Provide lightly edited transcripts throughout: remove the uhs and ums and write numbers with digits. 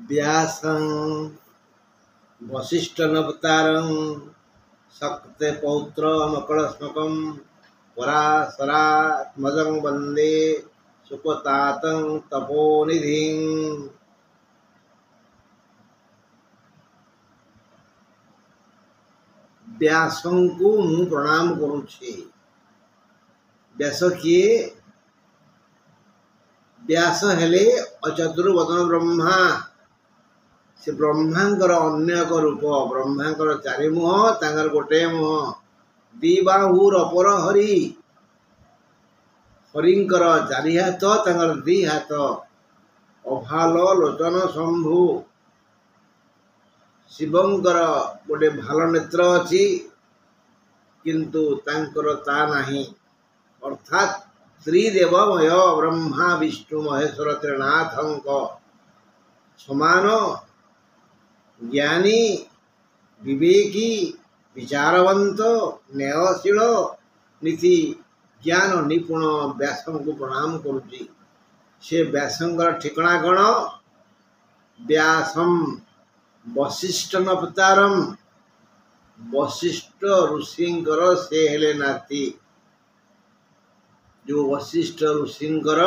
व्यासं वसिष्ठनवतारं शक्ते पौत्रमकळस्मकं पराशरात्मजं वन्दे सुकतातं तपोनिधिं। व्यासंकु मु प्रणाम करुछि। व्यास किए? व्यास हेले अचतुर्वदन ब्रह्मा। से ब्रह्मांकर अन्य एक रूप। ब्रह्मांकर चारि मुह, तांकर गोटे मुह। दिबाहुर अपर हरि। हरिंकर चारि हाथ, तांकर दी हाथ। अभाल लोचन शंभु। शिवंकर गोटे भाल नेत्र अछि, किंतु तांकर ता नाही। अर्थात त्रिदेवमय ब्रह्मा विष्णु महेश्वर त्रिनाथंक समान ज्ञानी, विवेकी, विचारवंत, न्यायशील, नीति ज्ञान निपुण व्यासं को प्रणाम करुछि। से व्यासंकर ठिकणा कण? व्यासं वशिष्ठ नवतारम। वशिष्ठ ऋषिंकर से हेले नाती। जो वशिष्ठ ऋषिंकर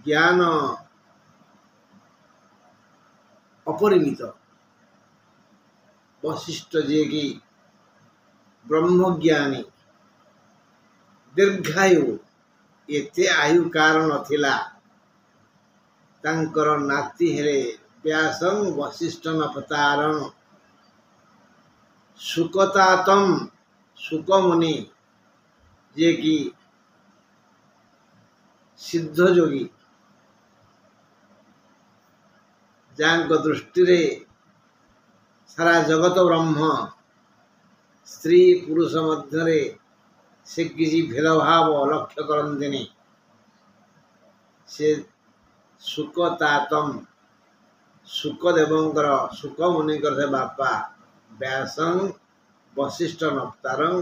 ज्ञान अपरिमित। वशिष्ठ जे कि ब्रह्मज्ञानी, दीर्घायु, एते आयु कारण थिला। तांकर नाती हेले व्यासं वशिष्ठ नवतारं। सुकतातम, सुकमुनि जे कि सिद्ध योगी, जांक दृष्टि रे सारा जगत ब्रह्म। स्त्री पुरुष मध्य से किसी भेदभाव लक्ष्य करंतिनी। से सुकतातम, सुकदेवंकर, सुकमुनिकर से बापा। व्यासं वशिष्ठ नवतारं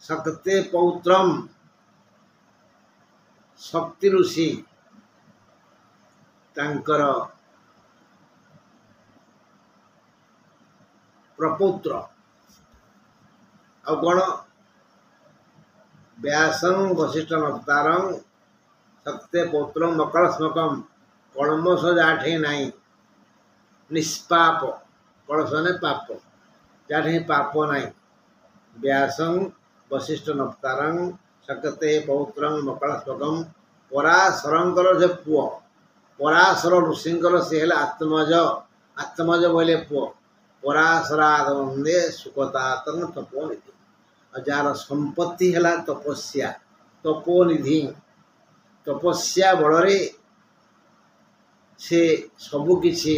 शक्ते पौत्रम। शक्ति ऋषि तांकर प्रपुत्र। और कौन? व्यासं वशिष्ठ नवतारं शक्ते पौत्रम मकरस्मकम। कलमश जाठे नाही, निष्पाप। कलश ने पाप, जाठे पाप नाही। व्यासं वशिष्ठ नवतारं शक्ते पौत्रं मकरस्मकम। पराशरंकर से पुओ। पराशर ऋषिंकर से हेला आत्मज। आत्मज बोले पुओ। पराशराद वंदे सुकतातं तपोनिधि। जार संपत्ति हेला तपस्या, तपोनिधि। तपस्या बड़े से सबु किछि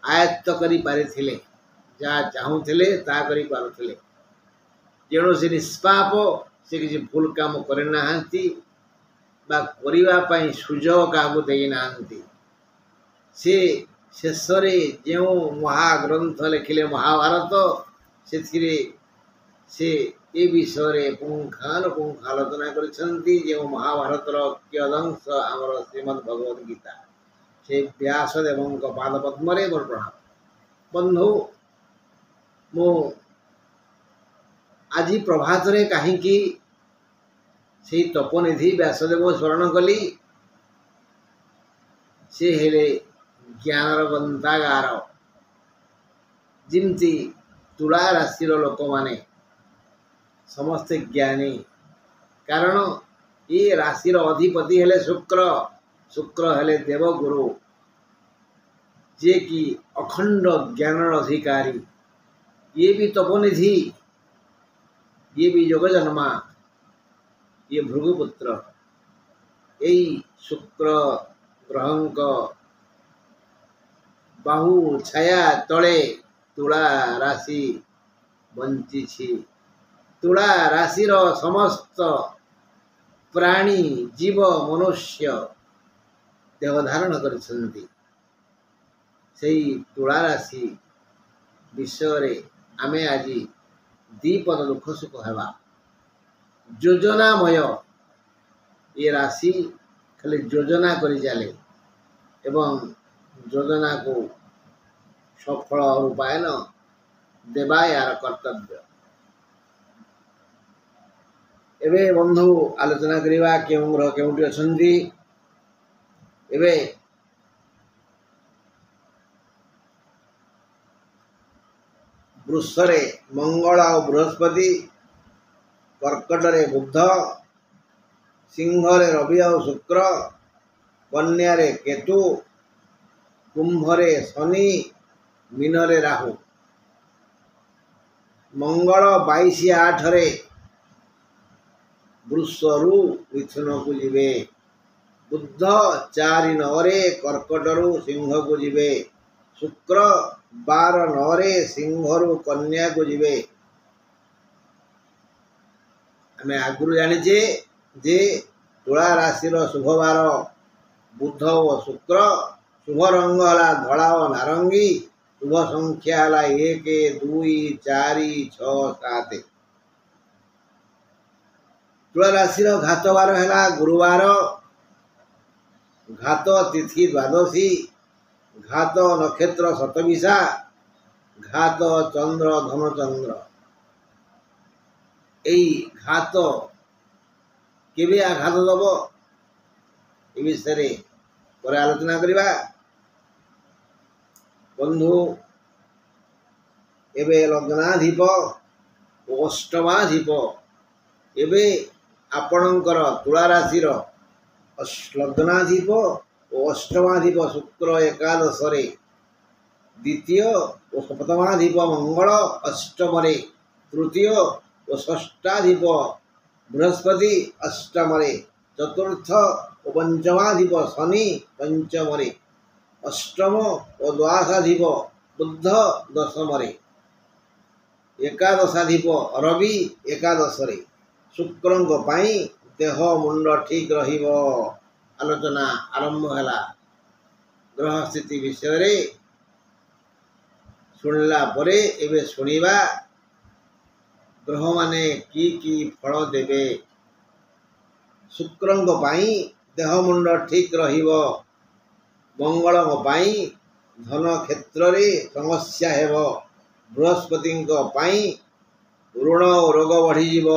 आयत्त करि पारिथिले। जा चाहुथिले ता करि पारुथिले। जेणु से निष्पाप, से किसी भूल काम करे नाहंती बा करिवा पई सुजोग काबू देई नाहंती। से शेषरे जो महाग्रंथ लिखिले महाभारत, सेथिरे से ए विषय पुंखानुपुंख आलोचना करिसेंती। जो महाभारतर कियदंश आमर श्रीमद् भगवद गीता। से व्यासदेवंक पाद पद्मरे मोर प्रणाम। बंधु, मो आज प्रभात रे कहीं से तपोनिधि व्यासदेव स्मरण कली। से हेले ज्ञानर ग्रंथागार। जिमती तुला राशि लोक माने समस्ते ज्ञानी, कारण ये राशिर अधिपति हेले शुक्र। शुक्र हेले देवगुरु, जे कि अखंड ज्ञानर अधिकारी। ये भी तपोनिधि, ये भी योगजन्मा, ये भृगुपुत्र। यही शुक्र ग्रहंक बाहु छाया तले तुला राशि बंची। तुला राशिर समस्त प्राणी जीव मनुष्य देह धारण करछंती। सेही तुला राशि विषय आमे आज दीपद दुख सुख हेबा। योजनामय ये राशि ଖାଲି ଯୋଜନା କରି ଚାଲେ ଏବଂ ଯୋଜନାକୁ ସଫଳ ରୂପାୟନ ଦେବା ଏହାର କର୍ତ୍ତବ୍ୟ। ଏବେ ବନ୍ଧୁ ଆଲୋଚନା କରିବା କେଉଁ ଗ୍ରହ କେଉଁଠି ଅଛନ୍ତି। ଏବେ ବୃଷରେ ମଙ୍ଗଳ ଆଉ ବୃହସ୍ପତି, କର୍କଟରେ ବୁଧ, ସିଂହରେ ରବି ଆଉ ଶୁକ୍ର, କନ୍ୟାରେ କେତୁ, କୁମ୍ଭରେ ଶନି, ମୀନରେ ରାହୁ। ମଙ୍ଗଳ 22/8 ବୃଷରୁ ମିଥୁନକୁ ଯିବେ। ବୁଧ 4/9 କର୍କଟରୁ ସିଂହକୁ ଯିବେ। ଶୁକ୍ର 12/9 ସିଂହରୁ କନ୍ୟାକୁ ଯିବେ। ଆମେ ଆଗରୁ ଜାଣିଛେ ଯେ ତୁଳା ରାଶିର ଶୁଭବାର ବୁଧ ଓ ଶୁକ୍ର, ଶୁଭ ରଙ୍ଗ ହେଲା ଧଳା ଓ ନାରଙ୍ଗୀ, ଶୁଭ ସଂଖ୍ୟା ହେଲା 1, 2, 4, 6, 7। ତୁଳା ରାଶିର ଘାତ ବାର ହେଲା ଗୁରୁବାର, ଘାତ ତିଥି ଦ୍ୱାଦଶୀ, ଘାତ ନକ୍ଷତ୍ର ଶତବିଶା, ଘାତ ଚନ୍ଦ୍ର ଧନଚନ୍ଦ୍ର। এই ଘାତ କେବେ ଆଘାତ ଦେବ ଏ ବିଷୟରେ ପରେ ଆଲୋଚନା କରିବା। ବନ୍ଧୁ ଏବେ ଲଗ୍ନାଧିପ ଓ ଅଷ୍ଟମାଧିପ, ଏବେ ଆପଣଙ୍କର ତୁଳା ରାଶିର ଲଗ୍ନାଧିପ ଓ ଅଷ୍ଟମାଧିପ ଶୁକ୍ର ଏକାଦଶରେ, ଦ୍ୱିତୀୟ ଓ ସପ୍ତମାଧିପ ମଙ୍ଗଳ ଅଷ୍ଟମରେ, ତୃତୀୟ ଓ ଷଷ୍ଠାଧିପ ବୃହସ୍ପତି ଅଷ୍ଟମରେ, ଚତୁର୍ଥ ଓ ପଞ୍ଚମାଧିପ ଶନି ପଞ୍ଚମରେ, ଅଷ୍ଟମ ଓ ଦ୍ୱାଦଶାଧିପ ବୁଧ ଦଶମରେ, ଏକାଦଶାଧିପ ରବି ଏକାଦଶରେ। ଶୁକ୍ରଙ୍କ ପାଇଁ ଦେହ ମୁଣ୍ଡ ଠିକ୍ ରହିବ। ଆଲୋଚନା ଆରମ୍ଭ ହେଲା। ଗ୍ରହ ସ୍ଥିତି ବିଷୟରେ ଶୁଣିଲା ପରେ ଏବେ ଶୁଣିବା ଗ୍ରହମାନେ କି କି ଫଳ ଦେବେ। ଶୁକ୍ରଙ୍କ ପାଇଁ ଦେହ ମୁଣ୍ଡ ଠିକ୍ ରହିବ। ମଙ୍ଗଳଙ୍କ ପାଇଁ ଧନ କ୍ଷେତ୍ରରେ ସମସ୍ୟା ହେବ। ବୃହସ୍ପତିଙ୍କ ପାଇଁ ଋଣ ଓ ରୋଗ ବଢ଼ିଯିବ।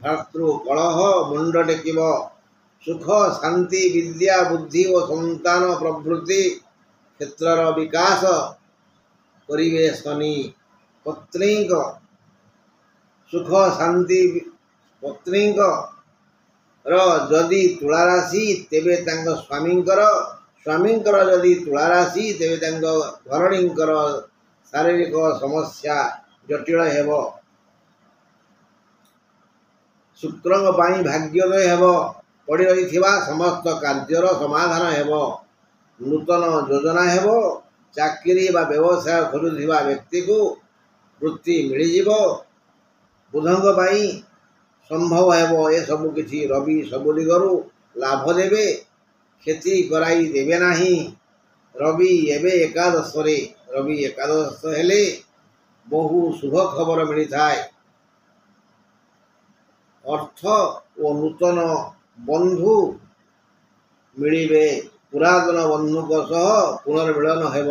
ଭାତୃ କଳହ ମୁଣ୍ଡ ଟେକିବ। ସୁଖ ଶାନ୍ତି ବିଦ୍ୟା ବୁଦ୍ଧି ଓ ସନ୍ତାନ ପ୍ରଭୃତି କ୍ଷେତ୍ରର ବିକାଶ କରିବେ ଶନି। ପତ୍ନୀଙ୍କ ସୁଖ ଶାନ୍ତି, ପତ୍ନୀଙ୍କର ଯଦି ତୁଳା ରାଶି ତେବେ ତାଙ୍କ ସ୍ୱାମୀଙ୍କର ଯଦି ତୁଳା ରାଶି ତେବେ ତାଙ୍କ ଘରଣୀଙ୍କର ଶାରୀରିକ ସମସ୍ୟା ଜଟିଳ ହେବ। ଶୁକ୍ରଙ୍କ ପାଇଁ ଭାଗ୍ୟୋଦୟ ହେବ। ପଡ଼ି ରହିଥିବା ସମସ୍ତ କାର୍ଯ୍ୟର ସମାଧାନ ହେବ। ନୂତନ ଯୋଜନା ହେବ। ଚାକିରି ବା ବ୍ୟବସାୟ ଖୋଜୁଥିବା ବ୍ୟକ୍ତିକୁ ବୃତ୍ତି ମିଳିଯିବ। ବୁଧଙ୍କ ପାଇଁ ସମ୍ଭବ ହେବ ଏସବୁ କିଛି। ରବି ସବୁ ଦିଗରୁ ଲାଭ ଦେବେ, କ୍ଷତି କରାଇ ଦେବେ ନାହିଁ। ରବି ଏବେ ଏକାଦଶରେ। ରବି ଏକାଦଶ ହେଲେ ବହୁ ଶୁଭ ଖବର ମିଳିଥାଏ। ଅର୍ଥ ଓ ନୂତନ ବନ୍ଧୁ ମିଳିବେ। ପୁରାତନ ବନ୍ଧୁଙ୍କ ସହ ପୁନର୍ମିଳନ ହେବ।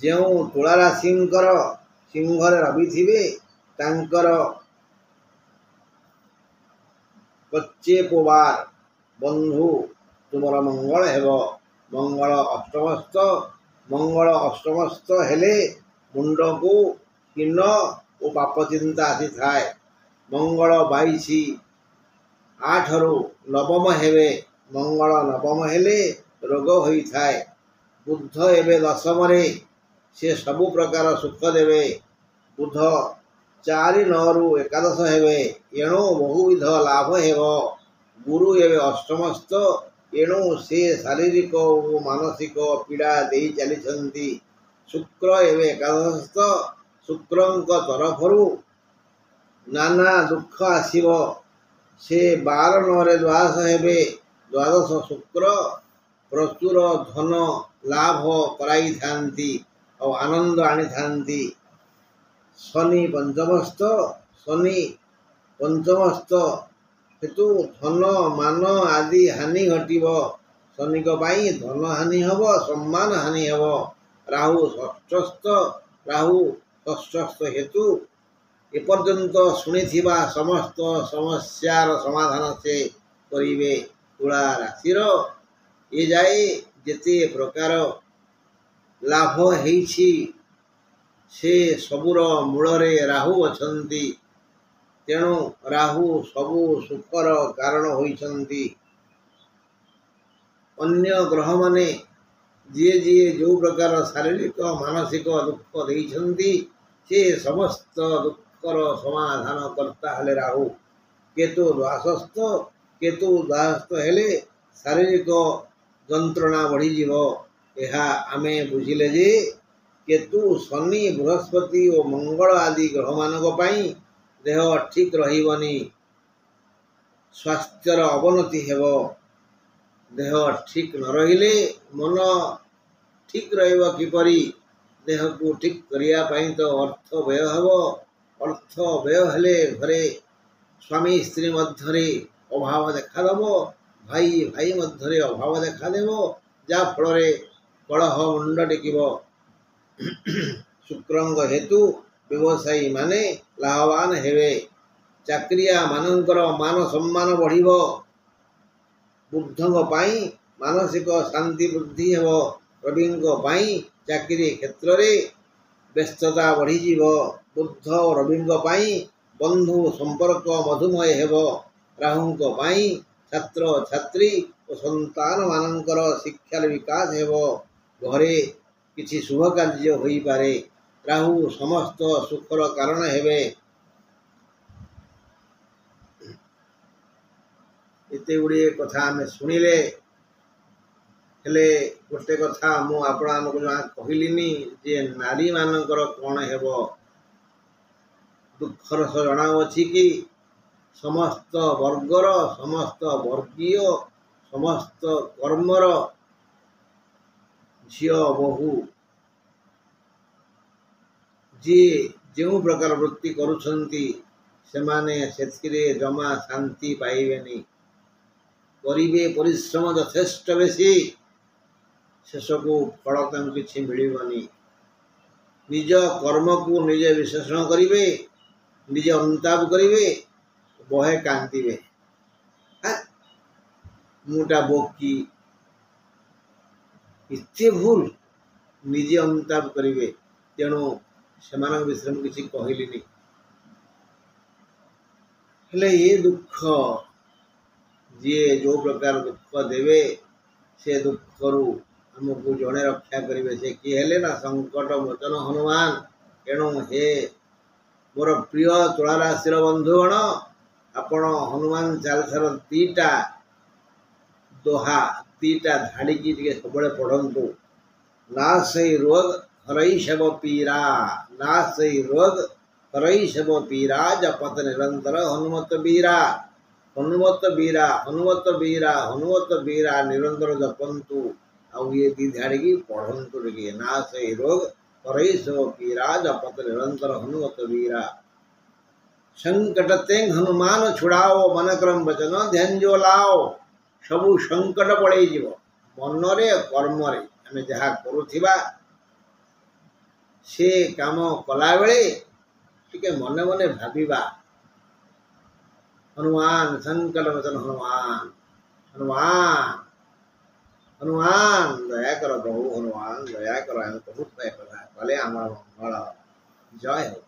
ଯେଉଁ ତୁଳା ରାଶିଙ୍କର ସିଂହରେ ରବି ଥିବେ ତାଙ୍କର କଚ୍ଚେପୋବାର ବନ୍ଧୁ ତୁମର ମଙ୍ଗଳ ହେବ। ମଙ୍ଗଳ ଅଷ୍ଟମସ୍ଥ ହେଲେ ମୁଣ୍ଡକୁ ହୀନ ଓ ପାପ ଚିନ୍ତା ଆସିଥାଏ। ମଙ୍ଗଳ 22/8 ନବମ ହେବେ। ମଙ୍ଗଳ ନବମ ହେଲେ ରୋଗ ହୋଇଥାଏ। ବୁଧ ଏବେ ଦଶମରେ। ସେ ସବୁ ପ୍ରକାର ସୁଖ ଦେବେ। ବୁଧ 4/9 ଏକାଦଶ ହେବେ। ଏଣୁ ବହୁବିଧ ଲାଭ ହେବ। ଗୁରୁ ଏବେ ଅଷ୍ଟମସ୍ଥ। ଏଣୁ ସେ ଶାରୀରିକ ଓ ମାନସିକ ପୀଡ଼ା ଦେଇ ଚାଲିଛନ୍ତି। ଶୁକ୍ର ଏବେ ଏକାଦଶସ୍ଥ। ଶୁକ୍ରଙ୍କ ତରଫରୁ ନାନା ଦୁଃଖ ଆସିବ। ସେ 12/9 ଦ୍ୱାଦଶ ହେବେ। ଦ୍ୱାଦଶ ଶୁକ୍ର ପ୍ରଚୁର ଧନ ଲାଭ କରାଇଥାନ୍ତି ଆଉ ଆନନ୍ଦ ଆଣିଥାନ୍ତି। ଶନି ପଞ୍ଚମସ୍ଥ। हेतु धन मान आदि हानि घटिब शनिक पाई धन हानि हब सम्मान हानि हब राहु षष्ठस्थ राहु षष्ठस्थ हेतु एपर्यंत शुणिथिबा समस्त समस्यार समाधान से करिवे तुला राशिर ए जाए जेते प्रकार लाभ हेछि से सबुर मूलरे राहु अछंती तेणु राहु सबु सुखर कारण होइछंती अन्य ग्रह माने जी जो प्रकार शारीरिक मानसिक दुख देइछंती से समस्त दुखर समाधान करता हेले राहु केतु द्वादशस्थ हेले शारीरिक जंत्रणा बढ़ी जीव यह आमे बुझिले जे केतु शनि बृहस्पति और मंगल आदि ग्रह मानक पई देह ठीक रहिबनी स्वास्थ्यर अवनति हेबो देह ठीक न रहिले मन ठीक रहिबो किपरि देह को ठीक करिया पई तो अर्थ व्यय हेबो अर्थ व्यय हेले घरे स्वामी स्त्री मध्यरे अभाव देखा देबो भाई भाई मध्यरे अभाव देखा देबो जा फल कलह मुंड टेकिबो शुक्रंग हेतु व्यवसायी माने लाभवान हेबे चाकरिया मानकर मान सम्मान बढ़िबो बुद्धंग पाई मानसिक शांति वृद्धि हेबो रविंग पाई चाकरी क्षेत्र रे व्यस्तता बढ़ी जीवो बुद्ध और रविंग पाई बंधु संपर्क मधुमय हेबो राहुंक पाई छात्र छात्री और संतान मानकर शिक्षार विकास हेबो घरे किछि शुभ कार्य होई पारे राहु समस्त सुखर कारण हेबे एते गुड़ी कथा आमे सुनिले हेले गोटे कथा मु आपण आमको कहलिनी जे नारी मानकर कौन हेबो दुखर जना अछि कि समस्त वर्गर समस्त वर्गीय समस्त कर्मर झियो बहु जी जो प्रकार वृत्ति करुछंती सेमाने सेथिरे जमा शांति पाइबेनी करिवे परिश्रम यथेष्ट बेसी शेषकू फल तम किछि मिलिबनी निज कर्म को निजे विश्लेषण करिवे निजे अनुताप करिवे बहे कांतिवे मुटा बोकी इत्ते भूल निजे अनुताप करिवे तेणु सेमान विषय में किसी कहलिनी हेले ये दुख जी जो प्रकार दुख देवे से दुख रु हमको जड़े रक्षा करेंगे से किए हेले ना संकट मोचन हनुमान तेणु हे मोर प्रिय तुला राशि बंधुगण आपण हनुमान चालीसार दीटा दोहा दीटा धाड़ी की सब पढ़ंतु ना सही रोग हरई शब पीरा ना सही रोग हरई शब पीरा जपत निरंतर हनुमत बीरा हनुमत बीरा हनुमत बीरा हनुमत बीरा निरंतर जपंतु आउ ये दी ध्याड़ी की पढ़ंतु लगे ना सही रोग हरई शब पीरा जपत निरंतर हनुमत बीरा संकट तें हनुमान छुड़ाओ मन क्रम वचन ध्यान जो लाओ सबु संकट पड़े जीव मनरे कर्म रे आमे जहा करुथिबा से काम कला बेले टिके मने मने भाबिबा हनुमान संकट वचन हनुमान हनुमान हनुमान दया कर प्रभु हनुमान दया कर बहुत कथा कले आम मंगल जय हो।